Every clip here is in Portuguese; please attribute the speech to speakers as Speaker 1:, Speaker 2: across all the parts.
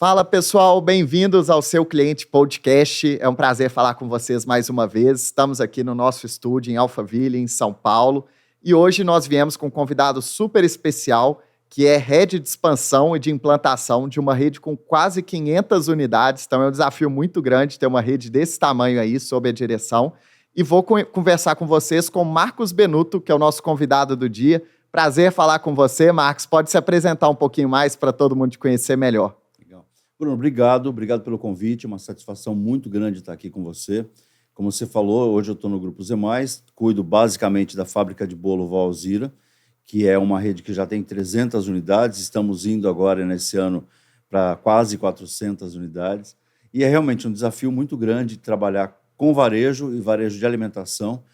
Speaker 1: Fala pessoal, bem-vindos ao Seu Cliente Podcast. É um prazer falar com vocês mais uma vez. Estamos aqui no nosso estúdio em Alphaville, em São Paulo, e hoje nós viemos com um convidado super especial, que é Head de Expansão e de Implantação de uma rede com quase 500 unidades. Então é um desafio muito grande ter uma rede desse tamanho aí sob a direção. E vou conversar com vocês com Marcos Benuto, que é o nosso convidado do dia. Prazer falar com você, Marcos. Pode se apresentar um pouquinho mais para todo mundo te conhecer melhor.
Speaker 2: Legal. Bruno, obrigado pelo convite. É uma satisfação muito grande estar aqui com você. Como você falou, hoje eu estou no Grupo Z+, cuido basicamente da fábrica de bolo Vó Alzira, que é uma rede que já tem 300 unidades. Estamos indo agora, nesse ano, para quase 400 unidades. E é realmente um desafio muito grande trabalhar com varejo e varejo de alimentação.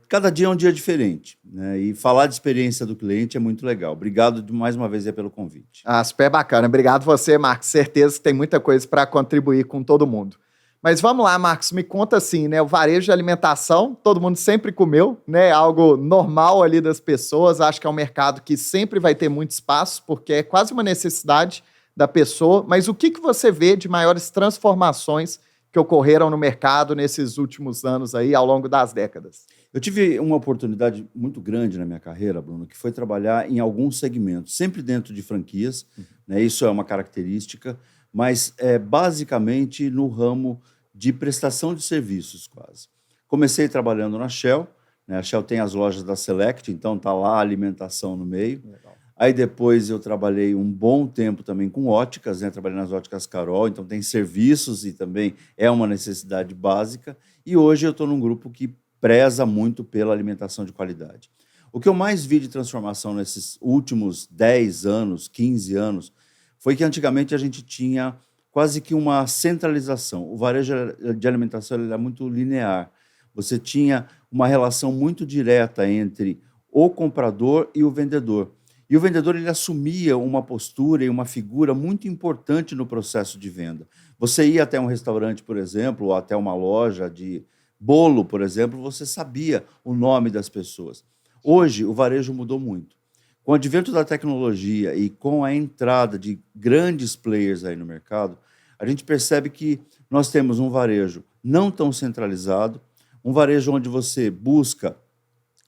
Speaker 2: Cada dia é um dia diferente, né? E falar de experiência do cliente é muito legal. Obrigado mais uma vez pelo convite.
Speaker 1: Super bacana. Obrigado você, Marcos. Certeza que tem muita coisa para contribuir com todo mundo. Mas vamos lá, Marcos, me conta assim, né? O varejo de alimentação, todo mundo sempre comeu, né? Algo normal ali das pessoas. Acho que é um mercado que sempre vai ter muito espaço, porque é quase uma necessidade da pessoa. Mas o que você vê de maiores transformações que ocorreram no mercado nesses últimos anos aí, ao longo das décadas?
Speaker 2: Eu tive uma oportunidade muito grande na minha carreira, Bruno, que foi trabalhar em alguns segmentos, sempre dentro de franquias, né? Isso é uma característica, mas basicamente no ramo de prestação de serviços, quase. Comecei trabalhando na Shell, né? A Shell tem as lojas da Select, então está lá a alimentação no meio. Legal. Aí depois eu trabalhei um bom tempo também com óticas, né? Trabalhei nas óticas Carol, então tem serviços e também é uma necessidade básica. E hoje eu estou num grupo que preza muito pela alimentação de qualidade. O que eu mais vi de transformação nesses últimos 10 anos, 15 anos, foi que antigamente a gente tinha quase que uma centralização. O varejo de alimentação era muito linear. Você tinha uma relação muito direta entre o comprador e o vendedor. E o vendedor ele assumia uma postura e uma figura muito importante no processo de venda. Você ia até um restaurante, por exemplo, ou até uma loja de bolo, por exemplo, você sabia o nome das pessoas. Hoje, o varejo mudou muito. Com o advento da tecnologia e com a entrada de grandes players aí no mercado, a gente percebe que nós temos um varejo não tão centralizado, um varejo onde você busca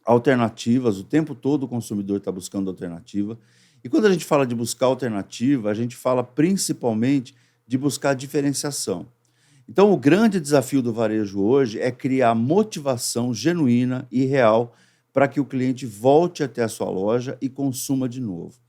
Speaker 2: alternativas, o tempo todo o consumidor está buscando alternativa. E quando a gente fala de buscar alternativa, a gente fala principalmente de buscar diferenciação. Então, o grande desafio do varejo hoje é criar motivação genuína e real para que o cliente volte até a sua loja e consuma de novo.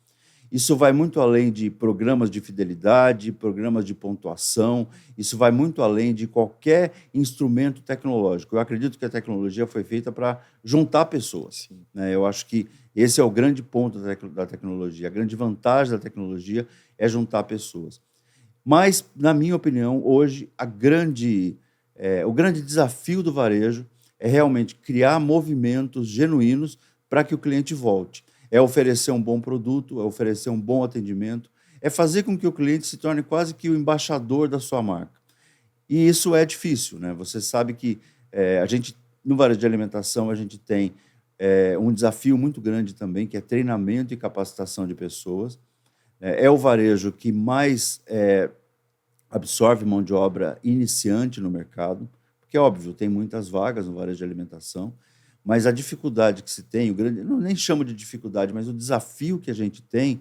Speaker 2: Isso vai muito além de programas de fidelidade, programas de pontuação, isso vai muito além de qualquer instrumento tecnológico. Eu acredito que a tecnologia foi feita para juntar pessoas, né? Eu acho que esse é o grande ponto da tecnologia. A grande vantagem da tecnologia é juntar pessoas. Mas, na minha opinião, hoje, o grande desafio do varejo é realmente criar movimentos genuínos para que o cliente volte. É oferecer um bom produto, é oferecer um bom atendimento, é fazer com que o cliente se torne quase que o embaixador da sua marca. E isso é difícil, né? Você sabe que no varejo de alimentação, a gente tem um desafio muito grande também, que é treinamento e capacitação de pessoas. É o varejo que mais absorve mão de obra iniciante no mercado, porque, óbvio, tem muitas vagas no varejo de alimentação, mas a dificuldade que se tem, nem chamo de dificuldade, mas o desafio que a gente tem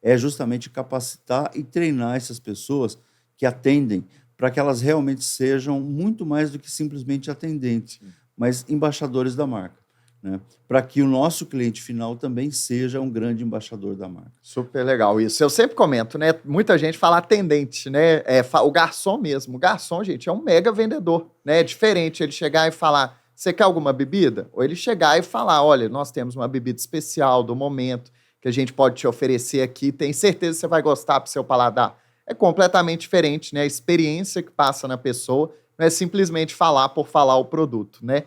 Speaker 2: é justamente capacitar e treinar essas pessoas que atendem para que elas realmente sejam muito mais do que simplesmente atendentes, mas embaixadores da marca, né? Para que o nosso cliente final também seja um grande embaixador da marca.
Speaker 1: Super legal isso. Eu sempre comento, né? Muita gente fala atendente, né? O garçom mesmo. O garçom, gente, é um mega vendedor, né? É diferente ele chegar e falar: você quer alguma bebida? Ou ele chegar e falar: olha, nós temos uma bebida especial do momento que a gente pode te oferecer aqui, tem certeza que você vai gostar para o seu paladar. É completamente diferente, né? A experiência que passa na pessoa não é simplesmente falar por falar o produto, né?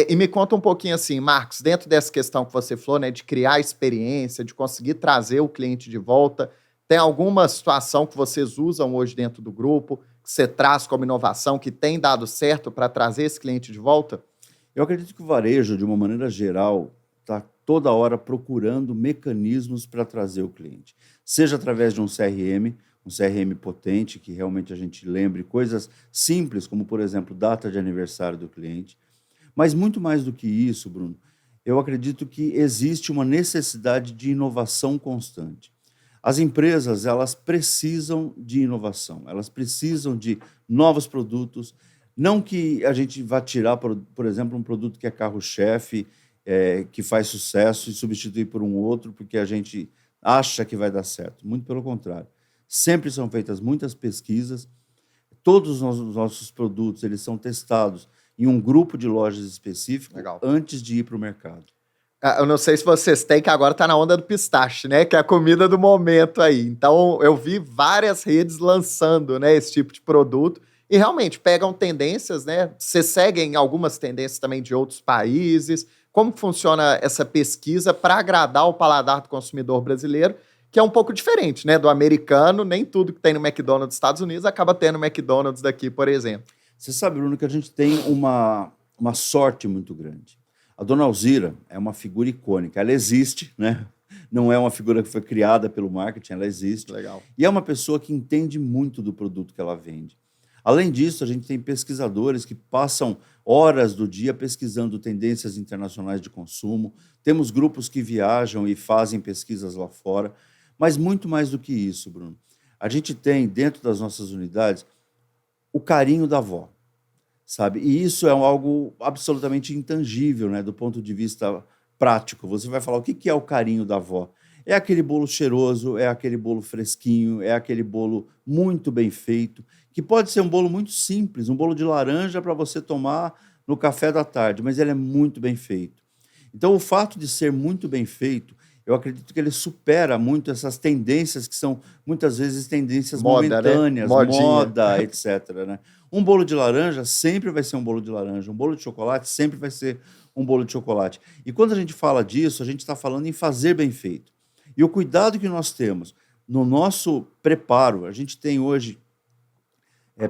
Speaker 1: E me conta um pouquinho assim, Marcos, dentro dessa questão que você falou, né, de criar experiência, de conseguir trazer o cliente de volta, tem alguma situação que vocês usam hoje dentro do grupo, que você traz como inovação, que tem dado certo para trazer esse cliente de volta?
Speaker 2: Eu acredito que o varejo, de uma maneira geral, está toda hora procurando mecanismos para trazer o cliente. Seja através de um CRM, um CRM potente, que realmente a gente lembre coisas simples, como, por exemplo, data de aniversário do cliente. Mas muito mais do que isso, Bruno, eu acredito que existe uma necessidade de inovação constante. As empresas, elas precisam de inovação, elas precisam de novos produtos, não que a gente vá tirar, por exemplo, um produto que é carro-chefe, que faz sucesso e substituir por um outro porque a gente acha que vai dar certo. Muito pelo contrário. Sempre são feitas muitas pesquisas, todos os nossos produtos eles são testados em um grupo de lojas específico antes de ir para o mercado.
Speaker 1: Eu não sei se vocês têm, que agora está na onda do pistache, né? Que é a comida do momento aí. Então, eu vi várias redes lançando, né, esse tipo de produto e realmente pegam tendências, né? Vocês seguem algumas tendências também de outros países. Como funciona essa pesquisa para agradar o paladar do consumidor brasileiro, que é um pouco diferente, né? Do americano, nem tudo que tem no McDonald's dos Estados Unidos acaba tendo no McDonald's daqui, por exemplo.
Speaker 2: Você sabe, Bruno, que a gente tem uma sorte muito grande. A Dona Alzira é uma figura icônica. Ela existe, né? Não é uma figura que foi criada pelo marketing, ela existe.
Speaker 1: Legal.
Speaker 2: E é uma pessoa que entende muito do produto que ela vende. Além disso, a gente tem pesquisadores que passam horas do dia pesquisando tendências internacionais de consumo. Temos grupos que viajam e fazem pesquisas lá fora. Mas muito mais do que isso, Bruno. A gente tem, dentro das nossas unidades, o carinho da avó, sabe? E isso é algo absolutamente intangível, né, do ponto de vista prático. Você vai falar, o que é o carinho da avó? É aquele bolo cheiroso, é aquele bolo fresquinho, é aquele bolo muito bem feito, que pode ser um bolo muito simples, um bolo de laranja para você tomar no café da tarde, mas ele é muito bem feito. Então, o fato de ser muito bem feito, eu acredito que ele supera muito essas tendências que são, muitas vezes, tendências momentâneas, né? Moda, etc. Né? Um bolo de laranja sempre vai ser um bolo de laranja, um bolo de chocolate sempre vai ser um bolo de chocolate. E quando a gente fala disso, a gente está falando em fazer bem feito. E o cuidado que nós temos no nosso preparo, a gente tem hoje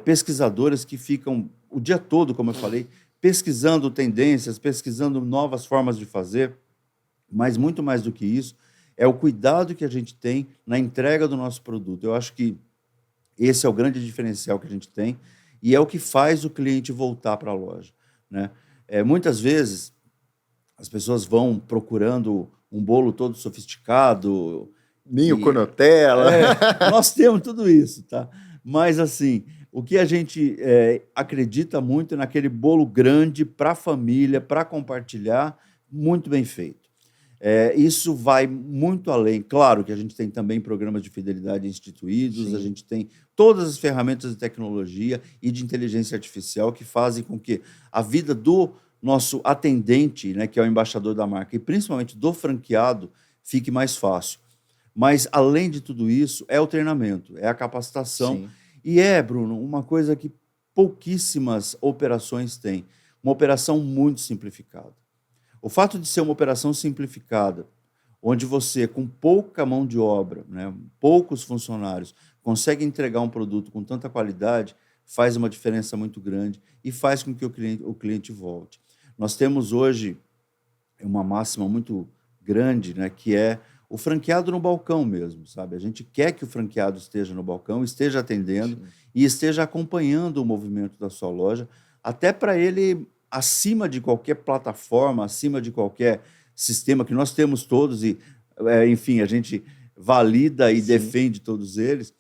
Speaker 2: pesquisadores que ficam o dia todo, como eu falei, pesquisando tendências, pesquisando novas formas de fazer, mas muito mais do que isso, é o cuidado que a gente tem na entrega do nosso produto. Eu acho que esse é o grande diferencial que a gente tem e é o que faz o cliente voltar para a loja, né? Muitas vezes, as pessoas vão procurando um bolo todo sofisticado.
Speaker 1: Ninho com Nutella.
Speaker 2: Nós temos tudo isso, tá? Mas, assim, o que a gente acredita muito é naquele bolo grande para a família, para compartilhar, muito bem feito. Isso vai muito além. Claro que a gente tem também programas de fidelidade instituídos, sim, a gente tem todas as ferramentas de tecnologia e de inteligência artificial que fazem com que a vida do nosso atendente, né, que é o embaixador da marca, e principalmente do franqueado, fique mais fácil. Mas, além de tudo isso, é o treinamento, é a capacitação. Sim. E Bruno, uma coisa que pouquíssimas operações têm, uma operação muito simplificada. O fato de ser uma operação simplificada, onde você, com pouca mão de obra, né, poucos funcionários, consegue entregar um produto com tanta qualidade, faz uma diferença muito grande e faz com que o cliente volte. Nós temos hoje uma máxima muito grande, né, que é o franqueado no balcão mesmo, sabe? A gente quer que o franqueado esteja no balcão, esteja atendendo, sim, e esteja acompanhando o movimento da sua loja, até para ele, acima de qualquer plataforma, acima de qualquer sistema que nós temos todos, e, enfim, a gente valida e, sim, defende todos eles,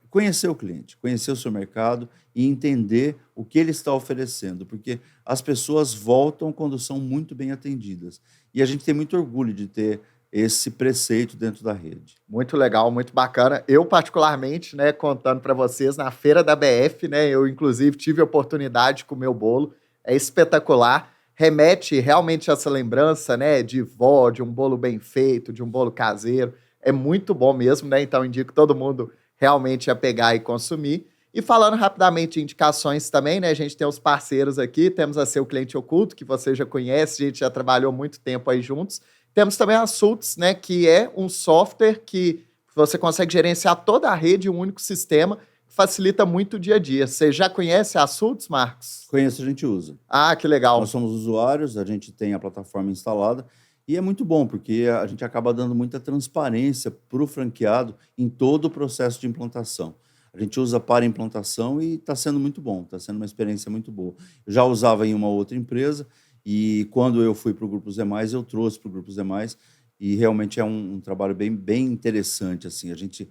Speaker 2: conhecer o cliente, conhecer o seu mercado e entender o que ele está oferecendo, porque as pessoas voltam quando são muito bem atendidas. E a gente tem muito orgulho de ter esse preceito dentro da rede.
Speaker 1: Muito legal, muito bacana. Eu, particularmente, né, contando para vocês, na feira da BF, né, eu, inclusive, tive a oportunidade de comer o bolo. É espetacular. Remete realmente a essa lembrança, né, de vó, de um bolo bem feito, de um bolo caseiro. É muito bom mesmo, né? Então, indico todo mundo realmente a pegar e consumir. E falando rapidamente de indicações também, né? A gente tem os parceiros aqui, temos a Seu Cliente Oculto, que você já conhece, a gente já trabalhou muito tempo aí juntos. Temos também a Sults, né, que é um software que você consegue gerenciar toda a rede em um único sistema, que facilita muito o dia a dia. Você já conhece a Sults, Marcos?
Speaker 2: Conheço, a gente usa.
Speaker 1: Ah, que legal.
Speaker 2: Nós somos usuários, a gente tem a plataforma instalada E é muito bom, porque a gente acaba dando muita transparência para o franqueado em todo o processo de implantação. A gente usa para implantação e está sendo muito bom, está sendo uma experiência muito boa. Eu já usava em uma outra empresa e quando eu fui para o Grupo Zé Mais, eu trouxe para o Grupo Zé Mais e realmente é um trabalho bem interessante. Assim, a gente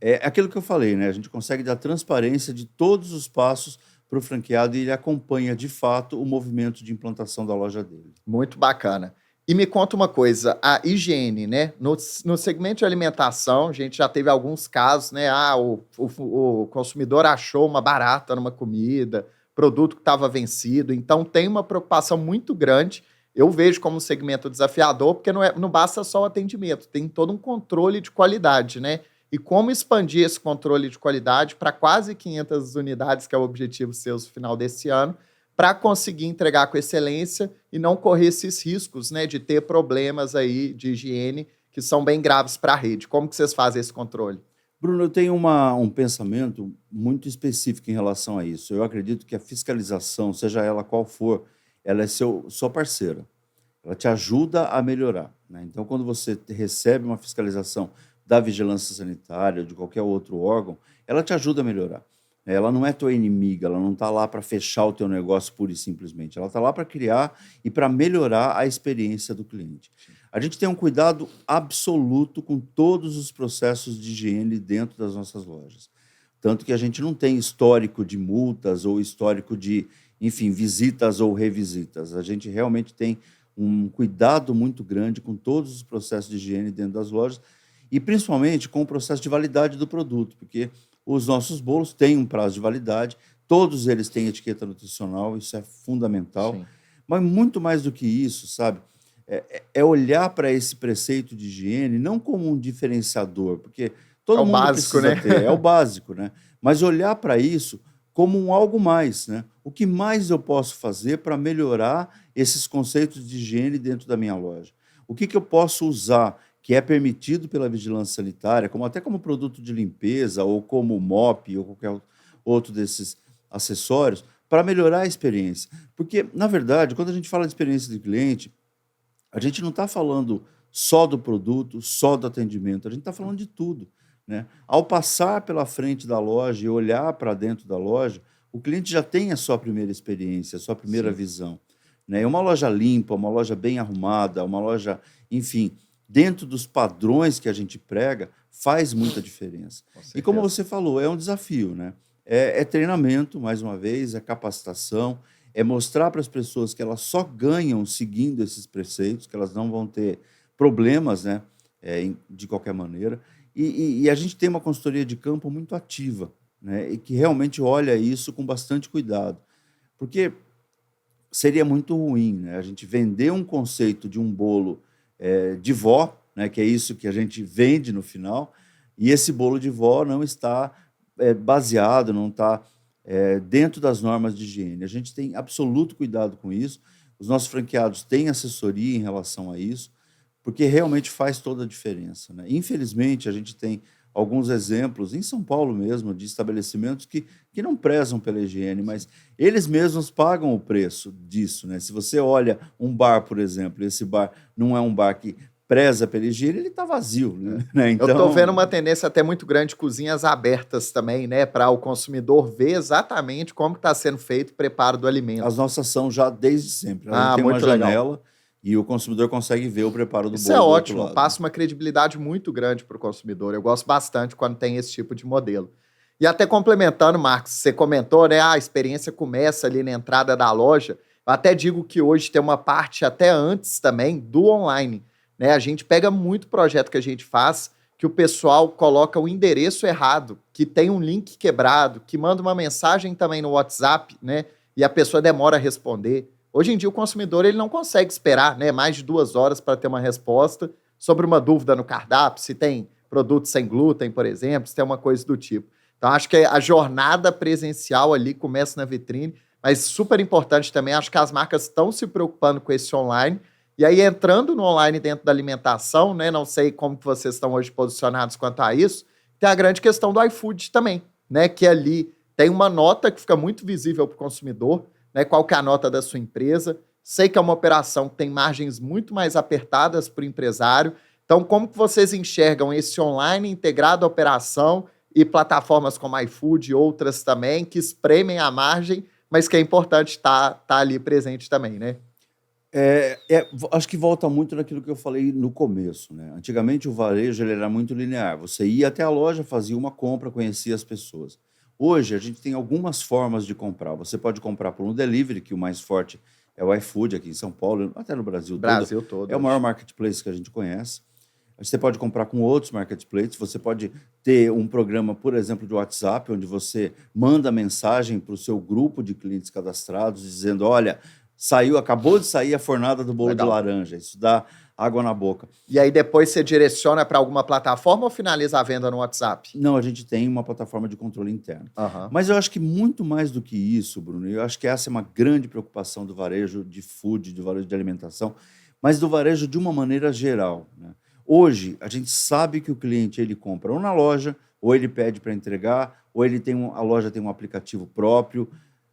Speaker 2: é aquilo que eu falei, né? A gente consegue dar transparência de todos os passos para o franqueado e ele acompanha de fato o movimento de implantação da loja dele.
Speaker 1: Muito bacana. E me conta uma coisa, a higiene, né? No segmento de alimentação, a gente já teve alguns casos, né? O consumidor achou uma barata numa comida, produto que estava vencido, então tem uma preocupação muito grande. Eu vejo como um segmento desafiador, porque não basta só o atendimento, tem todo um controle de qualidade, né? E como expandir esse controle de qualidade para quase 500 unidades, que é o objetivo seu no final desse ano, para conseguir entregar com excelência e não correr esses riscos, né, de ter problemas aí de higiene que são bem graves para a rede. Como que vocês fazem esse controle?
Speaker 2: Bruno, eu tenho um pensamento muito específico em relação a isso. Eu acredito que a fiscalização, seja ela qual for, ela é sua parceira. Ela te ajuda a melhorar, né? Então, quando você recebe uma fiscalização da vigilância sanitária ou de qualquer outro órgão, ela te ajuda a melhorar. Ela não é tua inimiga, ela não está lá para fechar o teu negócio pura e simplesmente. Ela está lá para criar e para melhorar a experiência do cliente. A gente tem um cuidado absoluto com todos os processos de higiene dentro das nossas lojas. Tanto que a gente não tem histórico de multas ou histórico de, enfim, visitas ou revisitas. A gente realmente tem um cuidado muito grande com todos os processos de higiene dentro das lojas e principalmente com o processo de validade do produto, porque os nossos bolos têm um prazo de validade, todos eles têm etiqueta nutricional, isso é fundamental.
Speaker 1: Sim.
Speaker 2: Mas muito mais do que isso, sabe? É olhar para esse preceito de higiene não como um diferenciador, porque
Speaker 1: É
Speaker 2: todo
Speaker 1: o
Speaker 2: mundo
Speaker 1: básico,
Speaker 2: precisa
Speaker 1: né?
Speaker 2: ter, é o básico, né? Mas olhar para isso como um algo mais, né? O que mais eu posso fazer para melhorar esses conceitos de higiene dentro da minha loja? O que eu posso usar que é permitido pela vigilância sanitária, até como produto de limpeza, ou como mop, ou qualquer outro desses acessórios, para melhorar a experiência. Porque, na verdade, quando a gente fala de experiência do cliente, a gente não está falando só do produto, só do atendimento, a gente está falando de tudo, né? Ao passar pela frente da loja e olhar para dentro da loja, o cliente já tem a sua primeira experiência, a sua primeira
Speaker 1: Sim.
Speaker 2: visão, né? E uma loja limpa, uma loja bem arrumada, uma loja, enfim, dentro dos padrões que a gente prega, faz muita diferença.
Speaker 1: Com
Speaker 2: E como
Speaker 1: certeza.
Speaker 2: você falou, é um desafio, né? É treinamento, mais uma vez, é capacitação, é mostrar para as pessoas que elas só ganham seguindo esses preceitos, que elas não vão ter problemas, né, de qualquer maneira. E a gente tem uma consultoria de campo muito ativa, né, e que realmente olha isso com bastante cuidado. Porque seria muito ruim, né, a gente vender um conceito de um bolo de vó, né, que é isso que a gente vende no final, e esse bolo de vó não está baseado, não está dentro das normas de higiene. A gente tem absoluto cuidado com isso. Os nossos franqueados têm assessoria em relação a isso, porque realmente faz toda a diferença, né? Infelizmente, a gente tem alguns exemplos, em São Paulo mesmo, de estabelecimentos que não prezam pela higiene, mas eles mesmos pagam o preço disso, né? Se você olha um bar, por exemplo, e esse bar não é um bar que preza pela higiene, ele está vazio, né?
Speaker 1: Eu estou vendo
Speaker 2: Então,
Speaker 1: uma tendência até muito grande de cozinhas abertas também, né? Para o consumidor ver exatamente como está sendo feito o preparo do
Speaker 2: as
Speaker 1: alimento.
Speaker 2: nossas são já desde sempre. A gente
Speaker 1: Ah,
Speaker 2: tem uma
Speaker 1: muito legal.
Speaker 2: janela e o consumidor consegue ver o preparo do
Speaker 1: Isso é
Speaker 2: bolo do outro
Speaker 1: ótimo,
Speaker 2: lado.
Speaker 1: passa uma credibilidade muito grande para o consumidor. Eu gosto bastante quando tem esse tipo de modelo. E até complementando, Marcos, você comentou, né? A experiência começa ali na entrada da loja. Eu até digo que hoje tem uma parte até antes também do online, né? A gente pega muito projeto que a gente faz que o pessoal coloca o endereço errado, que tem um link quebrado, que manda uma mensagem também no WhatsApp, né? E a pessoa demora a responder. Hoje em dia, o consumidor ele não consegue esperar, né, mais de 2 horas para ter uma resposta sobre uma dúvida no cardápio, se tem produto sem glúten, por exemplo, se tem uma coisa do tipo. Então, acho que a jornada presencial ali começa na vitrine, mas super importante também, acho que as marcas estão se preocupando com esse online. E aí, entrando no online dentro da alimentação, né, não sei como que vocês estão hoje posicionados quanto a isso, tem a grande questão do iFood também, né, que ali tem uma nota que fica muito visível para o consumidor, né, qual que é a nota da sua empresa. sei que é uma operação que tem margens muito mais apertadas para o empresário. Então, como que vocês enxergam esse online integrado à operação e plataformas como iFood e outras também, que espremem a margem, mas que é importante estar ali presente também, né?
Speaker 2: Acho que volta muito naquilo que eu falei no começo, né? Antigamente o varejo ele era muito linear. Você ia até a loja, fazia uma compra, conhecia as pessoas. Hoje a gente tem algumas formas de comprar. Você pode comprar por um delivery, que o mais forte é o iFood aqui em São Paulo, até no Brasil todo.
Speaker 1: Brasil todo.
Speaker 2: É o maior marketplace que a gente conhece. Você pode comprar com outros marketplaces, você pode ter um programa, por exemplo, de WhatsApp, onde você manda mensagem para o seu grupo de clientes cadastrados, dizendo, olha, acabou de sair a fornada do bolo
Speaker 1: Legal.
Speaker 2: de laranja, isso dá água na boca.
Speaker 1: E aí depois você direciona para alguma plataforma ou finaliza a venda no WhatsApp?
Speaker 2: Não, a gente tem uma plataforma de controle interno.
Speaker 1: Uhum.
Speaker 2: Mas eu acho que muito mais do que isso, Bruno, eu acho que essa é uma grande preocupação do varejo de food, do varejo de alimentação, mas do varejo de uma maneira geral, né? Hoje, a gente sabe que o cliente ele compra ou na loja, ou ele pede para entregar, ou a loja tem um aplicativo próprio,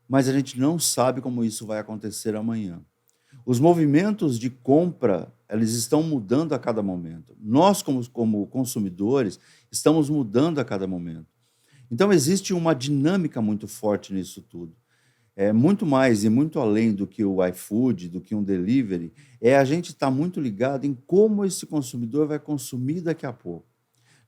Speaker 2: mas a gente não sabe como isso vai acontecer amanhã. Os movimentos de compra, eles estão mudando a cada momento. Nós, como consumidores, estamos mudando a cada momento. Então, existe uma dinâmica muito forte nisso tudo. É muito mais e muito além do que o iFood, do que um delivery, a gente estar muito ligado em como esse consumidor vai consumir daqui a pouco.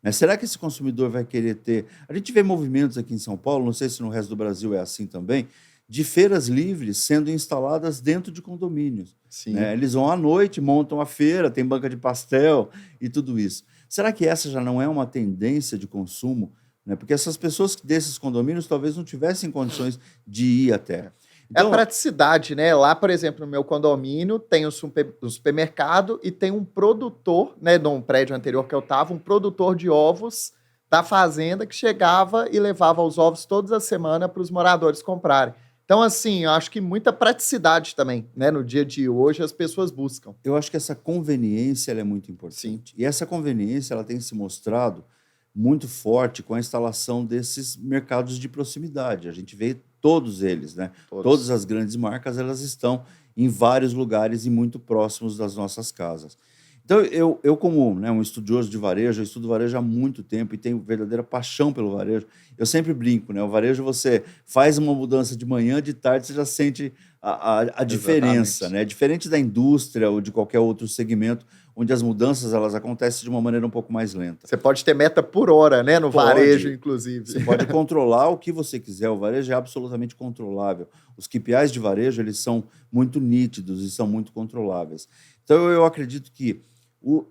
Speaker 2: Né? Será que esse consumidor vai querer ter... A gente vê movimentos aqui em São Paulo, não sei se no resto do Brasil é assim também, de feiras livres sendo instaladas dentro de condomínios.
Speaker 1: Sim.
Speaker 2: Né? Eles vão à noite, montam a feira, tem banca de pastel e tudo isso. Será que essa já não é uma tendência de consumo? Né? Porque essas pessoas desses condomínios talvez não tivessem condições de ir até.
Speaker 1: Então, é a praticidade, né? Lá, por exemplo, no meu condomínio, tem um supermercado e tem um produtor, né, num prédio anterior que eu estava, um produtor de ovos da fazenda que chegava e levava os ovos todas as semanas para os moradores comprarem. Então, assim, eu acho que muita praticidade também, né? No dia de hoje, as pessoas buscam.
Speaker 2: Eu acho que essa conveniência ela é muito importante.
Speaker 1: Sim.
Speaker 2: E essa conveniência ela tem se mostrado muito forte com a instalação desses mercados de proximidade. A gente vê todos eles, né? Todas as grandes marcas, elas estão em vários lugares e muito próximos das nossas casas. Então, eu como, né, um estudioso de varejo, eu estudo varejo há muito tempo e tenho verdadeira paixão pelo varejo. Eu sempre brinco, né? O varejo, você faz uma mudança de manhã, de tarde, você já sente a diferença, né? Diferente da indústria ou de qualquer outro segmento, onde as mudanças elas acontecem de uma maneira um pouco mais lenta.
Speaker 1: Você pode ter meta por hora, né? No varejo, inclusive.
Speaker 2: Você pode controlar o que você quiser. O varejo é absolutamente controlável. Os KPIs de varejo eles são muito nítidos e são muito controláveis. Então, eu acredito que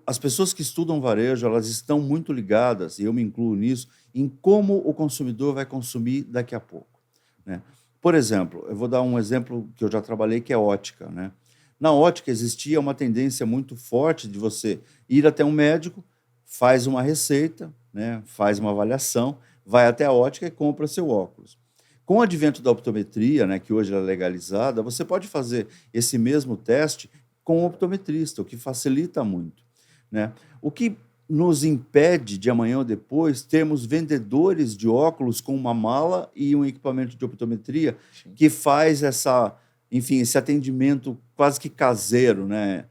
Speaker 2: as pessoas que estudam varejo, elas estão muito ligadas, e eu me incluo nisso, em como o consumidor vai consumir daqui a pouco. Né? Por exemplo, eu vou dar um exemplo que eu já trabalhei, que é ótica. Né? Na ótica existia uma tendência muito forte de você ir até um médico, faz uma receita, né? Faz uma avaliação, vai até a ótica e compra seu óculos. Com o advento da optometria, né, que hoje é legalizada, você pode fazer esse mesmo teste com o optometrista, o que facilita muito. Né? O que nos impede de amanhã ou depois termos vendedores de óculos com uma mala e um equipamento de optometria que faz esse atendimento quase que caseiro, né?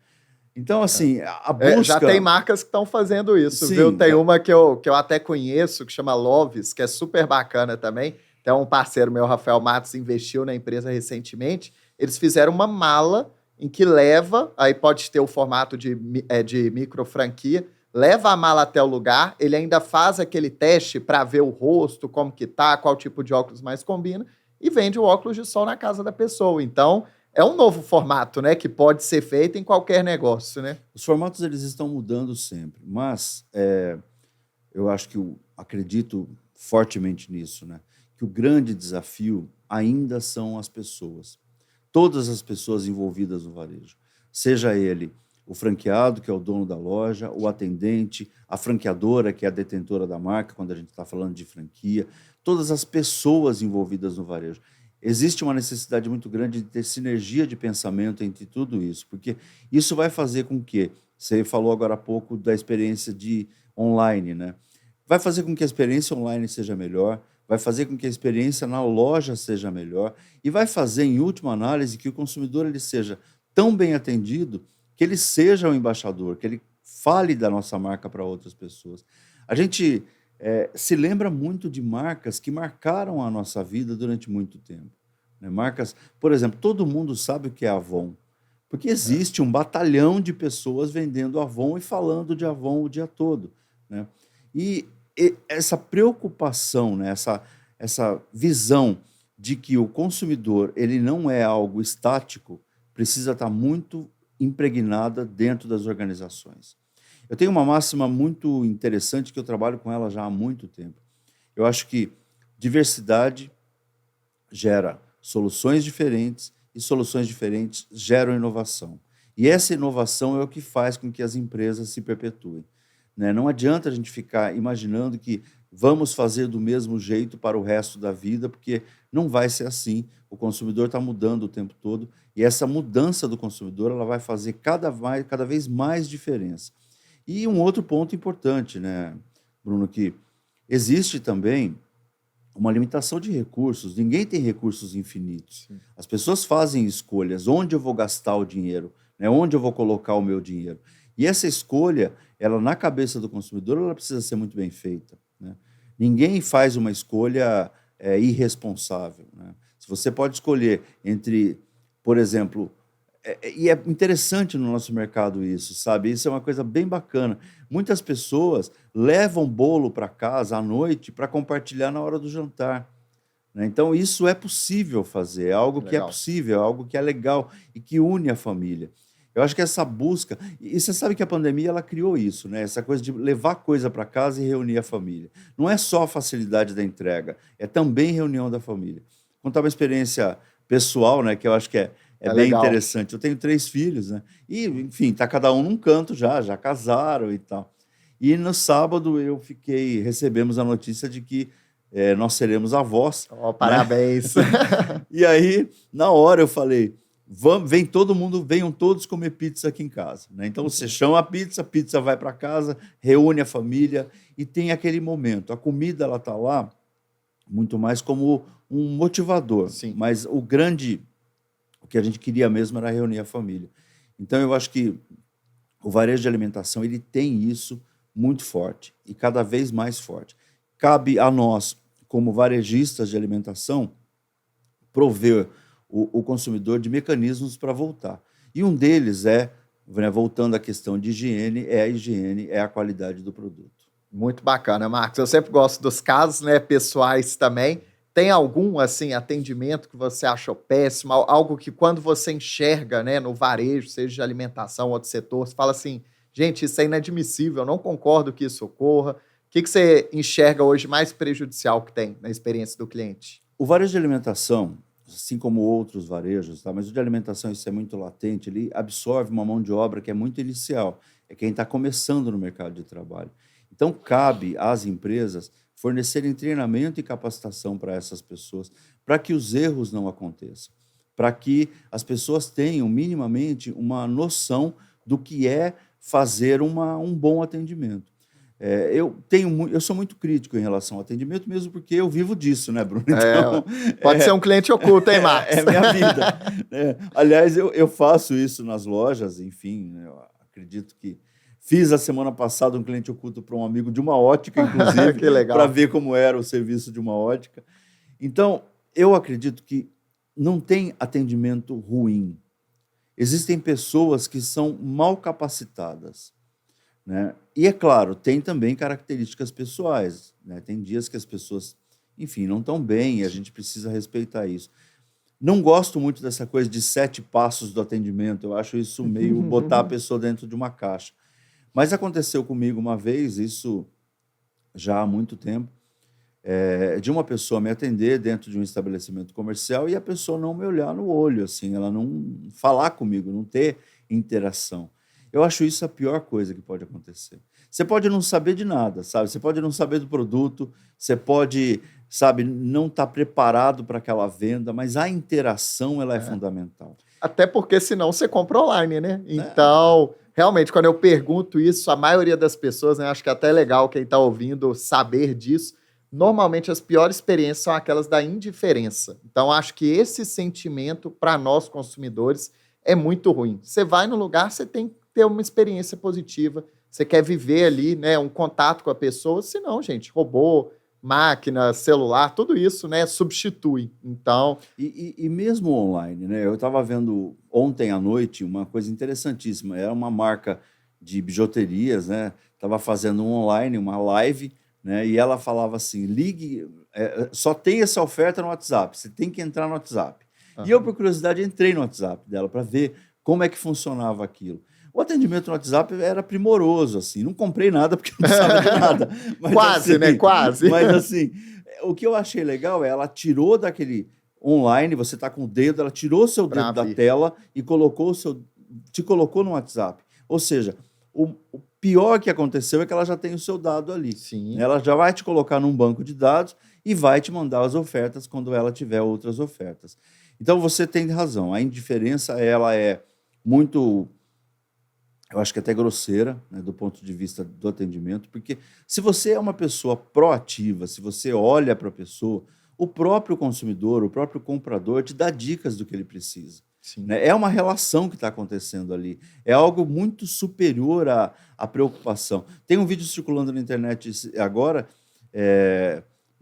Speaker 2: Então, assim, a busca...
Speaker 1: já tem marcas que estão fazendo isso,
Speaker 2: Sim,
Speaker 1: viu? Tem uma que eu até conheço, que chama Loves, que é super bacana também. Tem um parceiro meu, Rafael Matos, investiu na empresa recentemente. Eles fizeram uma mala em que leva, aí pode ter o formato de micro franquia, leva a mala até o lugar, ele ainda faz aquele teste para ver o rosto, como que tá, qual tipo de óculos mais combina, e vende o óculos de sol na casa da pessoa. Então, é um novo formato, né, que pode ser feito em qualquer negócio, né?
Speaker 2: Os formatos eles estão mudando sempre, mas eu acho que acredito fortemente nisso, né? Que o grande desafio ainda são as pessoas. Todas as pessoas envolvidas no varejo, seja ele o franqueado, que é o dono da loja, o atendente, a franqueadora, que é a detentora da marca, quando a gente está falando de franquia, todas as pessoas envolvidas no varejo. Existe uma necessidade muito grande de ter sinergia de pensamento entre tudo isso, porque isso vai fazer com que, você falou agora há pouco da experiência de online, né? Vai fazer com que a experiência online seja melhor, vai fazer com que a experiência na loja seja melhor e vai fazer, em última análise, que o consumidor ele seja tão bem atendido que ele seja o embaixador, que ele fale da nossa marca para outras pessoas. A gente se lembra muito de marcas que marcaram a nossa vida durante muito tempo, né? Marcas, por exemplo, todo mundo sabe o que é Avon, porque existe um batalhão de pessoas vendendo Avon e falando de Avon o dia todo, né? E essa preocupação, né? Essa visão de que o consumidor ele não é algo estático, precisa estar muito impregnada dentro das organizações. Eu tenho uma máxima muito interessante que eu trabalho com ela já há muito tempo. Eu acho que diversidade gera soluções diferentes e soluções diferentes geram inovação. E essa inovação é o que faz com que as empresas se perpetuem, né? Não adianta a gente ficar imaginando que vamos fazer do mesmo jeito para o resto da vida, porque não vai ser assim. O consumidor está mudando o tempo todo e essa mudança do consumidor ela vai fazer cada vez mais diferença. E um outro ponto importante, né, Bruno, que existe também uma limitação de recursos. Ninguém tem recursos infinitos.
Speaker 1: Sim.
Speaker 2: As pessoas fazem escolhas. Onde eu vou gastar o dinheiro? Né? Onde eu vou colocar o meu dinheiro? E essa escolha, ela na cabeça do consumidor, ela precisa ser muito bem feita, né? Ninguém faz uma escolha irresponsável, né? Se você pode escolher entre, por exemplo, e é interessante no nosso mercado isso, sabe? Isso é uma coisa bem bacana. Muitas pessoas levam bolo para casa à noite para compartilhar na hora do jantar, né? Então, isso é possível fazer, é algo que é
Speaker 1: Legal.
Speaker 2: possível, é algo que é legal e que une a família. Eu acho que essa busca... E você sabe que a pandemia ela criou isso, né? Essa coisa de levar coisa para casa e reunir a família. Não é só a facilidade da entrega, é também reunião da família. Vou contar uma experiência pessoal, né, que eu acho que é bem
Speaker 1: legal.
Speaker 2: interessante. Eu tenho 3 filhos, né? E, enfim, tá cada um num canto já casaram e tal. E no sábado recebemos a notícia de que nós seremos avós.
Speaker 1: Oh, parabéns.
Speaker 2: Né? E aí, na hora eu falei, venham todos comer pizza aqui em casa, né? Então você chama a pizza vai para casa, reúne a família e tem aquele momento. A comida ela tá lá muito mais como um motivador,
Speaker 1: Sim.
Speaker 2: mas o que a gente queria mesmo era reunir a família. Então, eu acho que o varejo de alimentação ele tem isso muito forte e cada vez mais forte. Cabe a nós, como varejistas de alimentação, prover o consumidor de mecanismos para voltar. E um deles né, voltando à questão de higiene, é a higiene, é a qualidade do produto.
Speaker 1: Muito bacana, Marcos. Eu sempre gosto dos casos, né, pessoais também. Tem algum, assim, atendimento que você achou péssimo? Algo que quando você enxerga, né, no varejo, seja de alimentação ou outro setor, você fala assim, gente, isso é inadmissível, eu não concordo que isso ocorra. O que você enxerga hoje mais prejudicial que tem na experiência do cliente?
Speaker 2: O varejo de alimentação, assim como outros varejos, tá? Mas o de alimentação isso é muito latente, ele absorve uma mão de obra que é muito inicial, é quem está começando no mercado de trabalho. Então, cabe às empresas fornecerem treinamento e capacitação para essas pessoas, para que os erros não aconteçam, para que as pessoas tenham minimamente uma noção do que é fazer um bom atendimento. Eu sou muito crítico em relação ao atendimento, mesmo porque eu vivo disso, né, Bruno? Então,
Speaker 1: pode ser um cliente oculto, hein, Marcos?
Speaker 2: É minha vida. Aliás, eu faço isso nas lojas, enfim, né, eu acredito que fiz a semana passada um cliente oculto para um amigo de uma ótica, inclusive, para ver como era o serviço de uma ótica. Então, eu acredito que não tem atendimento ruim. Existem pessoas que são mal capacitadas, né? E, é claro, tem também características pessoais, né? Tem dias que as pessoas, enfim, não estão bem e a gente precisa respeitar isso. Não gosto muito dessa coisa de 7 passos do atendimento. Eu acho isso meio botar a pessoa dentro de uma caixa. Mas aconteceu comigo uma vez, isso já há muito tempo, de uma pessoa me atender dentro de um estabelecimento comercial e a pessoa não me olhar no olho, assim, ela não falar comigo, não ter interação. Eu acho isso a pior coisa que pode acontecer. Você pode não saber de nada, sabe? Você pode não saber do produto, você pode, sabe, não estar preparado para aquela venda, mas a interação ela é fundamental.
Speaker 1: Até porque senão você compra online, né? Então, realmente, quando eu pergunto isso, a maioria das pessoas, né, acho que é até legal quem está ouvindo saber disso, normalmente as piores experiências são aquelas da indiferença. Então, acho que esse sentimento, para nós consumidores, é muito ruim. Você vai no lugar, você tem que ter uma experiência positiva, você quer viver ali, né, um contato com a pessoa, senão, gente, robô, máquina, celular, tudo isso, né, substitui. Então,
Speaker 2: E mesmo online, né? Eu estava vendo ontem à noite uma coisa interessantíssima. Era uma marca de bijuterias, né? Estava fazendo um online, uma live, né? E ela falava assim: ligue, só tem essa oferta no WhatsApp, você tem que entrar no WhatsApp. E eu, por curiosidade, entrei no WhatsApp dela para ver como é que funcionava aquilo. O atendimento no WhatsApp era primoroso, assim. Não comprei nada porque não precisava de nada. Mas,
Speaker 1: quase,
Speaker 2: assim,
Speaker 1: né? Quase.
Speaker 2: Mas assim, o que eu achei legal é ela tirou daquele online, você está com o dedo, ela tirou o seu
Speaker 1: Pra
Speaker 2: dedo da
Speaker 1: ver.
Speaker 2: tela e te colocou no WhatsApp. Ou seja, o pior que aconteceu é que ela já tem o seu dado ali.
Speaker 1: Sim.
Speaker 2: Ela já vai te colocar num banco de dados e vai te mandar as ofertas quando ela tiver outras ofertas. Então você tem razão, a indiferença ela é muito, eu acho que até grosseira, né, do ponto de vista do atendimento, porque se você é uma pessoa proativa, se você olha para a pessoa, o próprio consumidor, o próprio comprador te dá dicas do que ele precisa.
Speaker 1: Sim.
Speaker 2: Né? É uma relação que está acontecendo ali, é algo muito superior à preocupação. Tem um vídeo circulando na internet agora,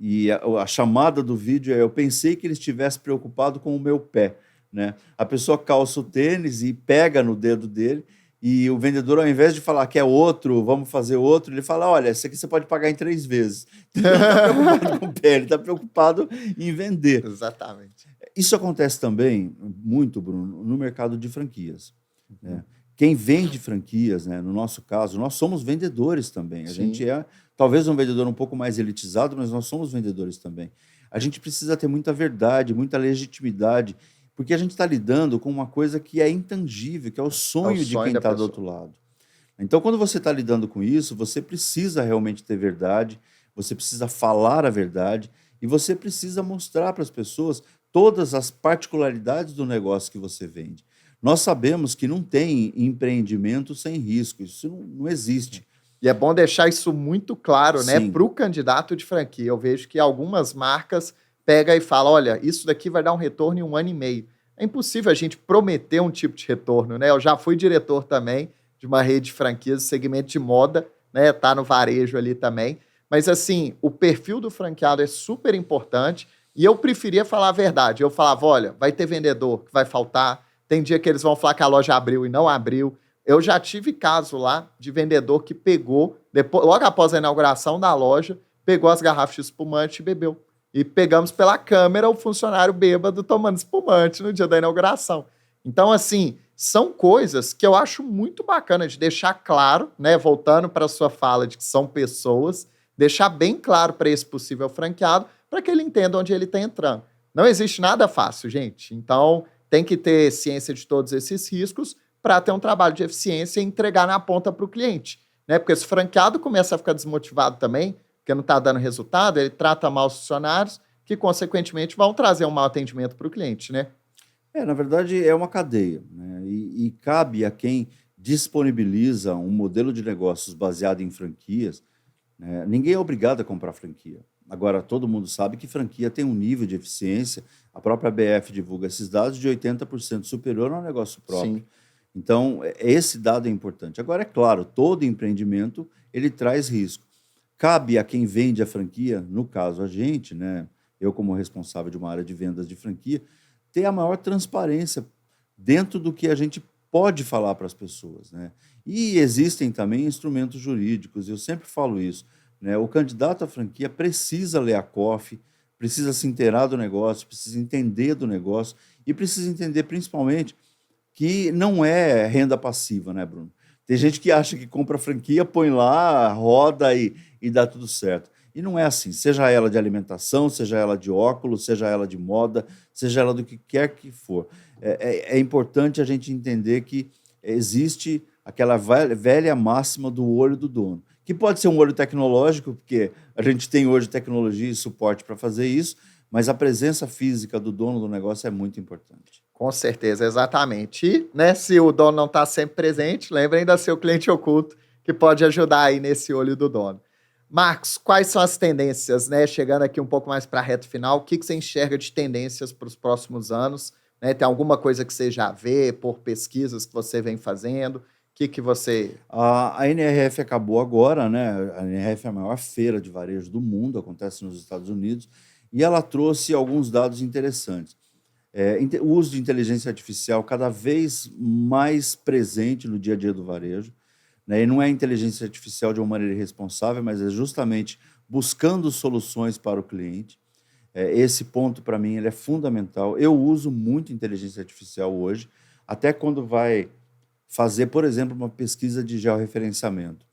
Speaker 2: e a chamada do vídeo é: eu pensei que ele estivesse preocupado com o meu pé. Né? A pessoa calça o tênis e pega no dedo dele, e o vendedor, ao invés de falar que é outro, vamos fazer outro, ele fala: olha, esse aqui você pode pagar em 3 vezes. Ele não está preocupado com o pé, ele está preocupado em vender.
Speaker 1: Exatamente.
Speaker 2: Isso acontece também muito, Bruno, no mercado de franquias. Né? Quem vende franquias, né, no nosso caso, nós somos vendedores também. A
Speaker 1: Sim.
Speaker 2: gente é talvez um vendedor um pouco mais elitizado, mas nós somos vendedores também. A gente precisa ter muita verdade, muita legitimidade, porque a gente está lidando com uma coisa que é intangível, que é o sonho de quem está do outro lado. Então, quando você está lidando com isso, você precisa realmente ter verdade, você precisa falar a verdade e você precisa mostrar para as pessoas todas as particularidades do negócio que você vende. Nós sabemos que não tem empreendimento sem risco, isso não existe.
Speaker 1: E é bom deixar isso muito claro, né,
Speaker 2: Sim.
Speaker 1: para o candidato de franquia. Eu vejo que algumas marcas pegam e falam: olha, isso daqui vai dar um retorno em 1 ano e meio. É impossível a gente prometer um tipo de retorno, né? Eu já fui diretor também de uma rede de franquias, segmento de moda, né? Tá no varejo ali também. Mas, assim, o perfil do franqueado é super importante e eu preferia falar a verdade. Eu falava: olha, vai ter vendedor que vai faltar, tem dia que eles vão falar que a loja abriu e não abriu. Eu já tive caso lá de vendedor que pegou, depois, logo após a inauguração da loja, pegou as garrafas de espumante e bebeu. E pegamos pela câmera o funcionário bêbado tomando espumante no dia da inauguração. Então, assim, são coisas que eu acho muito bacana de deixar claro, né? Voltando para a sua fala de que são pessoas, deixar bem claro para esse possível franqueado, para que ele entenda onde ele está entrando. Não existe nada fácil, gente. Então, tem que ter ciência de todos esses riscos para ter um trabalho de eficiência e entregar na ponta para o cliente. Né? Porque se o franqueado começa a ficar desmotivado também, porque não está dando resultado, ele trata mal os funcionários, que, consequentemente, vão trazer um mau atendimento para o cliente, né?
Speaker 2: Na verdade, é uma cadeia, né? E cabe a quem disponibiliza um modelo de negócios baseado em franquias, né? Ninguém é obrigado a comprar franquia. Agora, todo mundo sabe que franquia tem um nível de eficiência, a própria BF divulga esses dados, de 80% superior ao negócio próprio.
Speaker 1: Sim.
Speaker 2: Então, esse dado é importante. Agora, é claro, todo empreendimento ele traz risco. Cabe a quem vende a franquia, no caso a gente, né, eu como responsável de uma área de vendas de franquia, ter a maior transparência dentro do que a gente pode falar para as pessoas. Né? E existem também instrumentos jurídicos, eu sempre falo isso. Né? O candidato à franquia precisa ler a COF, precisa se inteirar do negócio, precisa entender do negócio e precisa entender principalmente que não é renda passiva, né, Bruno? Tem gente que acha que compra franquia, põe lá, roda e dá tudo certo. E não é assim, seja ela de alimentação, seja ela de óculos, seja ela de moda, seja ela do que quer que for. É importante a gente entender que existe aquela velha máxima do olho do dono, que pode ser um olho tecnológico, porque a gente tem hoje tecnologia e suporte para fazer isso, mas a presença física do dono do negócio é muito importante.
Speaker 1: Com certeza, exatamente. E, né, se o dono não está sempre presente, lembrem da seu cliente oculto, que pode ajudar aí nesse olho do dono. Marcos, quais são as tendências, né? Chegando aqui um pouco mais para a reta final, o que você enxerga de tendências para os próximos anos né? Tem alguma coisa que você já vê por pesquisas que você vem fazendo? O que você...
Speaker 2: A NRF acabou agora, né? A NRF é a maior feira de varejo do mundo, acontece nos Estados Unidos, e ela trouxe alguns dados interessantes. O uso de inteligência artificial cada vez mais presente no dia a dia do varejo, né? E não é inteligência artificial de uma maneira irresponsável, mas é justamente buscando soluções para o cliente. Esse ponto, para mim, ele é fundamental. Eu uso muito inteligência artificial hoje, até quando vai fazer, por exemplo, uma pesquisa de georreferenciamento.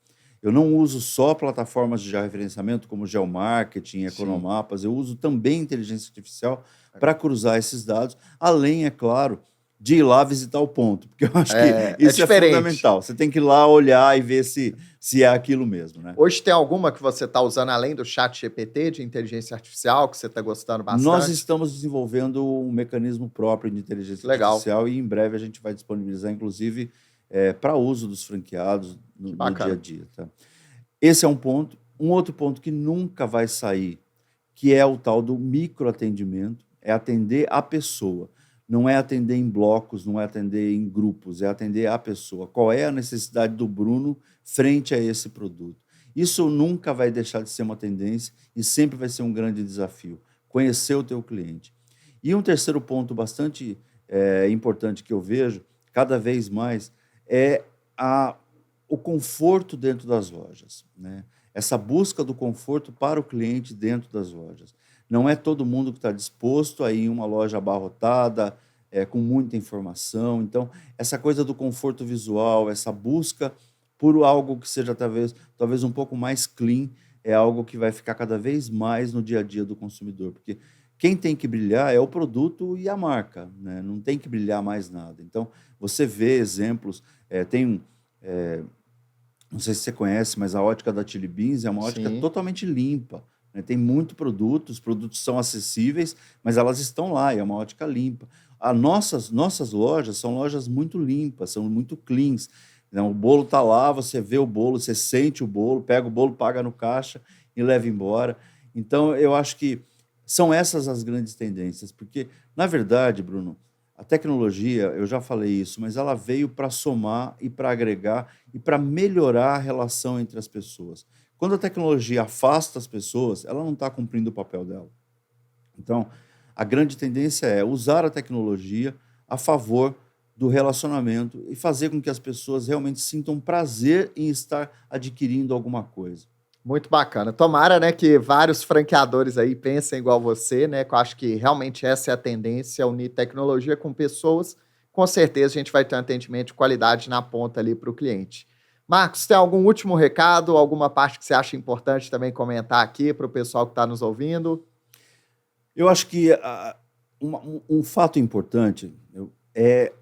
Speaker 2: Eu não uso só plataformas de georreferenciamento como Geomarketing, Economapas, eu uso também inteligência artificial para cruzar esses dados, além, é claro, de ir lá visitar o ponto, porque eu acho que isso é fundamental. Você tem que ir lá olhar e ver se é aquilo mesmo, né?
Speaker 1: Hoje tem alguma que você está usando além do ChatGPT de inteligência artificial que você está gostando bastante?
Speaker 2: Nós estamos desenvolvendo um mecanismo próprio de inteligência artificial e em breve a gente vai disponibilizar, inclusive, para uso dos franqueados no dia a dia. Tá? Esse é um ponto. Um outro ponto que nunca vai sair, que é o tal do microatendimento, é atender a pessoa. Não é atender em blocos, não é atender em grupos, é atender a pessoa. Qual é a necessidade do Bruno frente a esse produto? Isso nunca vai deixar de ser uma tendência e sempre vai ser um grande desafio, conhecer o teu cliente. E um terceiro ponto bastante importante que eu vejo, cada vez mais, é o conforto dentro das lojas, né? Essa busca do conforto para o cliente dentro das lojas. Não é todo mundo que está disposto a ir em uma loja abarrotada, com muita informação. Então, essa coisa do conforto visual, essa busca por algo que seja talvez um pouco mais clean, é algo que vai ficar cada vez mais no dia a dia do consumidor. Porque quem tem que brilhar é o produto e a marca, né? Não tem que brilhar mais nada. Então, você vê exemplos, não sei se você conhece, mas a ótica da Chili Beans é uma ótica totalmente limpa. Né? Tem muito produto, os produtos são acessíveis, mas elas estão lá, e é uma ótica limpa. Nossas lojas são lojas muito limpas, são muito cleans. Então, o bolo está lá, você vê o bolo, você sente o bolo, pega o bolo, paga no caixa e leva embora. Então, eu acho que são essas as grandes tendências, porque, na verdade, Bruno, a tecnologia, eu já falei isso, mas ela veio para somar e para agregar e para melhorar a relação entre as pessoas. Quando a tecnologia afasta as pessoas, ela não está cumprindo o papel dela. Então, a grande tendência é usar a tecnologia a favor do relacionamento e fazer com que as pessoas realmente sintam prazer em estar adquirindo alguma coisa.
Speaker 1: Muito bacana. Tomara, né, que vários franqueadores aí pensem igual você, né? Que eu acho que realmente essa é a tendência, unir tecnologia com pessoas. Com certeza a gente vai ter um atendimento de qualidade na ponta ali para o cliente. Marcos, tem algum último recado, alguma parte que você acha importante também comentar aqui para o pessoal que está nos ouvindo?
Speaker 2: Eu acho que um fato importante é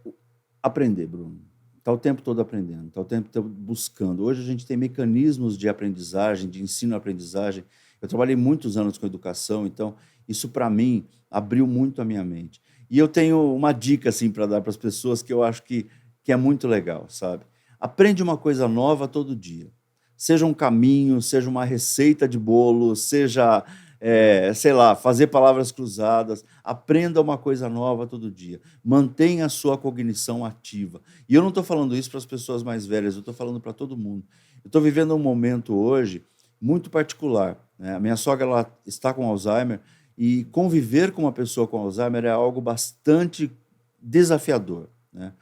Speaker 2: aprender, Bruno. Está o tempo todo aprendendo, está o tempo todo buscando. Hoje a gente tem mecanismos de aprendizagem, de ensino-aprendizagem. Eu trabalhei muitos anos com educação, então isso, para mim, abriu muito a minha mente. E eu tenho uma dica assim, para dar para as pessoas que eu acho que é muito legal, sabe? Aprende uma coisa nova todo dia. Seja um caminho, seja uma receita de bolo, seja... sei lá, fazer palavras cruzadas, aprenda uma coisa nova todo dia, mantenha a sua cognição ativa. E eu não estou falando isso para as pessoas mais velhas, eu estou falando para todo mundo. Eu estou vivendo um momento hoje muito particular, né? A minha sogra ela está com Alzheimer e conviver com uma pessoa com Alzheimer é algo bastante desafiador, né?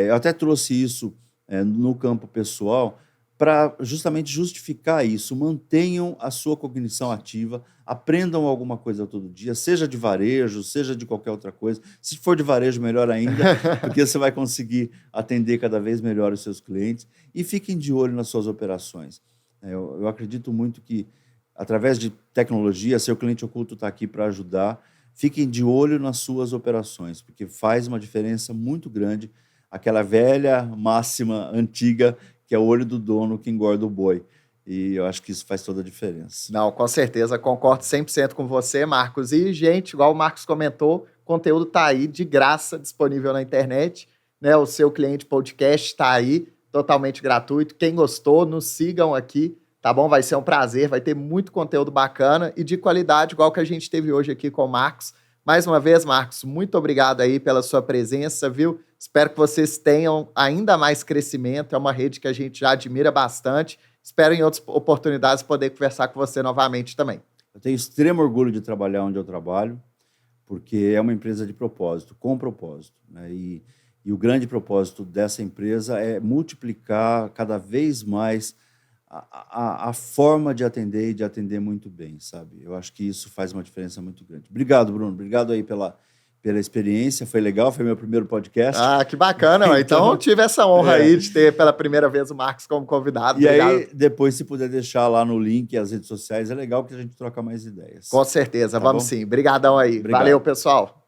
Speaker 2: Eu até trouxe isso no campo pessoal, para justamente justificar isso. Mantenham a sua cognição ativa, aprendam alguma coisa todo dia, seja de varejo, seja de qualquer outra coisa. Se for de varejo, melhor ainda, porque você vai conseguir atender cada vez melhor os seus clientes. E fiquem de olho nas suas operações. Eu acredito muito que, através de tecnologia, seu cliente oculto está aqui para ajudar. Fiquem de olho nas suas operações, porque faz uma diferença muito grande. Aquela velha máxima antiga que é o olho do dono que engorda o boi. E eu acho que isso faz toda a diferença.
Speaker 1: Não, com certeza, concordo 100% com você, Marcos. E, gente, igual o Marcos comentou, o conteúdo está aí de graça, disponível na internet, né? O Seu Cliente Podcast está aí, totalmente gratuito. Quem gostou, nos sigam aqui, tá bom? Vai ser um prazer, vai ter muito conteúdo bacana e de qualidade, igual que a gente teve hoje aqui com o Marcos. Mais uma vez, Marcos, muito obrigado aí pela sua presença, viu? Espero que vocês tenham ainda mais crescimento. É uma rede que a gente já admira bastante. Espero em outras oportunidades poder conversar com você novamente também.
Speaker 2: Eu tenho extremo orgulho de trabalhar onde eu trabalho, porque é uma empresa de propósito, com propósito, né? E o grande propósito dessa empresa é multiplicar cada vez mais a forma de atender e de atender muito bem, sabe? Eu acho que isso faz uma diferença muito grande. Obrigado, Bruno. Obrigado aí pela experiência. Foi legal, foi meu primeiro podcast.
Speaker 1: Ah, que bacana. Então, eu tive essa honra aí de ter pela primeira vez o Marcos como convidado.
Speaker 2: E
Speaker 1: obrigado.
Speaker 2: aí, depois, se puder deixar lá no link as redes sociais, é legal que a gente troca mais ideias.
Speaker 1: Com certeza,
Speaker 2: Tá
Speaker 1: vamos
Speaker 2: bom?
Speaker 1: sim. Obrigadão aí.
Speaker 2: Obrigado.
Speaker 1: Valeu, pessoal.